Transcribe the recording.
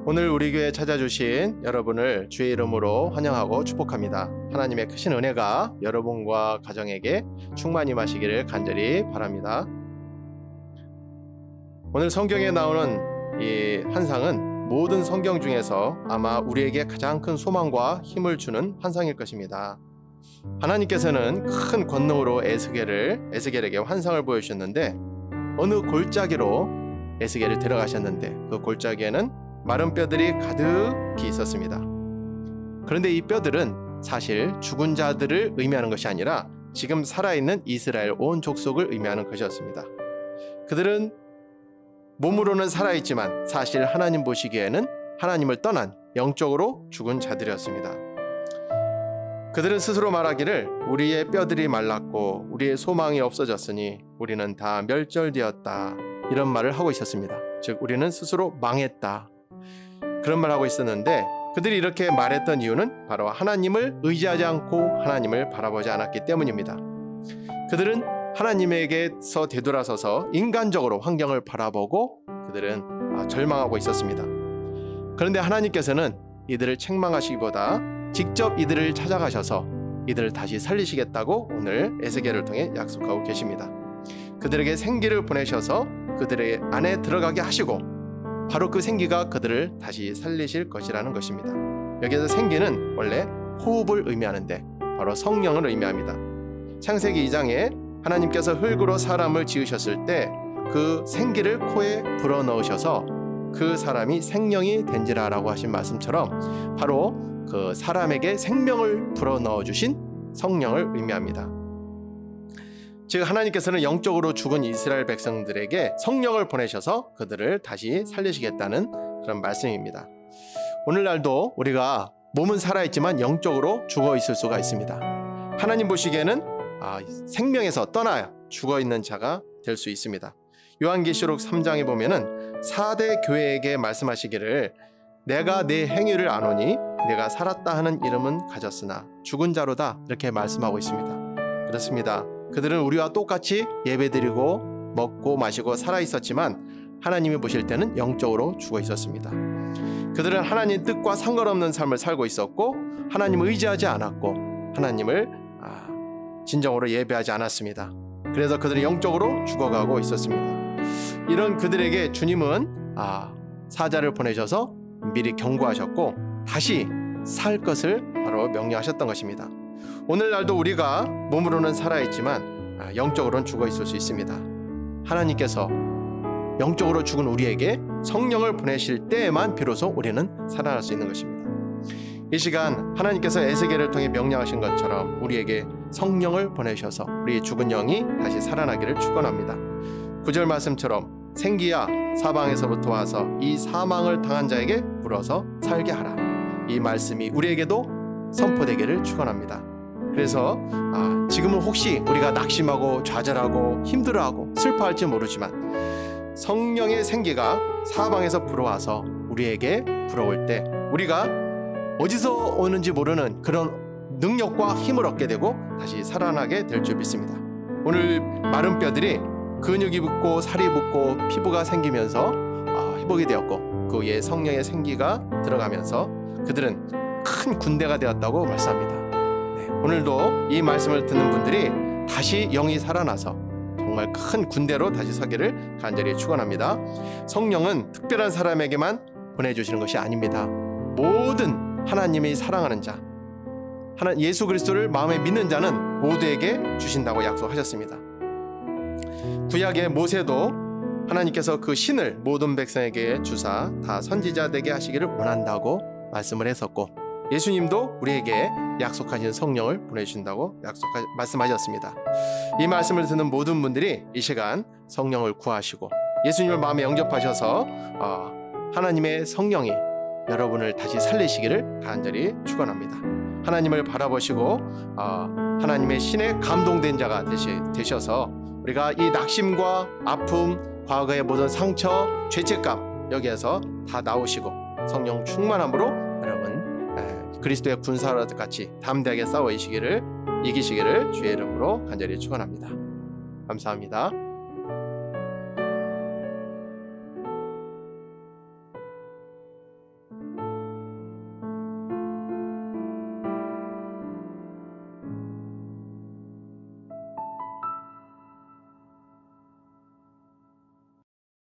오늘 우리 교회에 찾아주신 여러분을 주의 이름으로 환영하고 축복합니다. 하나님의 크신 은혜가 여러분과 가정에게 충만히 임하시기를 간절히 바랍니다. 오늘 성경에 나오는 이 환상은 모든 성경 중에서 아마 우리에게 가장 큰 소망과 힘을 주는 환상일 것입니다. 하나님께서는 큰 권능으로 에스겔에게 환상을 보여주셨는데 어느 골짜기로 에스겔을 데려가셨는데 그 골짜기에는 마른 뼈들이 가득히 있었습니다. 그런데 이 뼈들은 사실 죽은 자들을 의미하는 것이 아니라 지금 살아있는 이스라엘 온 족속을 의미하는 것이었습니다. 그들은 몸으로는 살아있지만 사실 하나님 보시기에는 하나님을 떠난 영적으로 죽은 자들이었습니다. 그들은 스스로 말하기를 우리의 뼈들이 말랐고 우리의 소망이 없어졌으니 우리는 다 멸절되었다, 이런 말을 하고 있었습니다. 즉 우리는 스스로 망했다, 그런 말을 하고 있었는데 그들이 이렇게 말했던 이유는 바로 하나님을 의지하지 않고 하나님을 바라보지 않았기 때문입니다. 그들은 하나님에게서 되돌아서서 인간적으로 환경을 바라보고 그들은 절망하고 있었습니다. 그런데 하나님께서는 이들을 책망하시기보다 직접 이들을 찾아가셔서 이들을 다시 살리시겠다고 오늘 에스겔을 통해 약속하고 계십니다. 그들에게 생기를 보내셔서 그들의 안에 들어가게 하시고 바로 그 생기가 그들을 다시 살리실 것이라는 것입니다. 여기에서 생기는 원래 호흡을 의미하는데 바로 성령을 의미합니다. 창세기 2장에 하나님께서 흙으로 사람을 지으셨을 때 그 생기를 코에 불어넣으셔서 그 사람이 생명이 된지라 라고 하신 말씀처럼 바로 그 사람에게 생명을 불어넣어 주신 성령을 의미합니다. 즉 하나님께서는 영적으로 죽은 이스라엘 백성들에게 성령을 보내셔서 그들을 다시 살리시겠다는 그런 말씀입니다. 오늘날도 우리가 몸은 살아있지만 영적으로 죽어 있을 수가 있습니다. 하나님 보시기에는 생명에서 떠나 죽어 있는 자가 될 수 있습니다. 요한계시록 3장에 보면은 4대 교회에게 말씀하시기를 내가 내 행위를 아노니 내가 살았다 하는 이름은 가졌으나 죽은 자로다, 이렇게 말씀하고 있습니다. 그렇습니다. 그들은 우리와 똑같이 예배드리고 먹고 마시고 살아있었지만 하나님이 보실 때는 영적으로 죽어 있었습니다. 그들은 하나님 뜻과 상관없는 삶을 살고 있었고 하나님을 의지하지 않았고 하나님을 진정으로 예배하지 않았습니다. 그래서 그들은 영적으로 죽어가고 있었습니다. 이런 그들에게 주님은 사자를 보내셔서 미리 경고하셨고 다시 살 것을 바로 명령하셨던 것입니다. 오늘날도 우리가 몸으로는 살아있지만 영적으로는 죽어 있을 수 있습니다. 하나님께서 영적으로 죽은 우리에게 성령을 보내실 때에만 비로소 우리는 살아날 수 있는 것입니다. 이 시간 하나님께서 에스겔을 통해 명령하신 것처럼 우리에게 성령을 보내셔서 우리의 죽은 영이 다시 살아나기를 축원합니다. 9절 말씀처럼 생기야 사방에서부터 와서 이 사망을 당한 자에게 불어서 살게 하라, 이 말씀이 우리에게도 선포되기를 축원합니다. 그래서 지금은 혹시 우리가 낙심하고 좌절하고 힘들어하고 슬퍼할지 모르지만 성령의 생기가 사방에서 불어와서 우리에게 불어올 때 우리가 어디서 오는지 모르는 그런 능력과 힘을 얻게 되고 다시 살아나게 될 줄 믿습니다. 오늘 마른 뼈들이 근육이 붙고 살이 붙고 피부가 생기면서 회복이 되었고 그 위에 성령의 생기가 들어가면서 그들은 큰 군대가 되었다고 말씀합니다. 오늘도 이 말씀을 듣는 분들이 다시 영이 살아나서 정말 큰 군대로 다시 서기를 간절히 축원합니다. 성령은 특별한 사람에게만 보내주시는 것이 아닙니다. 모든 하나님이 사랑하는 자, 예수 그리스도를 마음에 믿는 자는 모두에게 주신다고 약속하셨습니다. 구약의 모세도 하나님께서 그 신을 모든 백성에게 주사 다 선지자 되게 하시기를 원한다고 말씀을 했었고 예수님도 우리에게 약속하신 성령을 보내주신다고 말씀하셨습니다. 이 말씀을 듣는 모든 분들이 이 시간 성령을 구하시고 예수님을 마음에 영접하셔서 하나님의 성령이 여러분을 다시 살리시기를 간절히 축원합니다. 하나님을 바라보시고 하나님의 신에 감동된 자가 되셔서 우리가 이 낙심과 아픔, 과거의 모든 상처, 죄책감 여기에서 다 나오시고 성령 충만함으로 여러분 그리스도의 군사와 같이 담대하게 싸워 이기시기를 주의 이름으로 간절히 축원합니다. 감사합니다.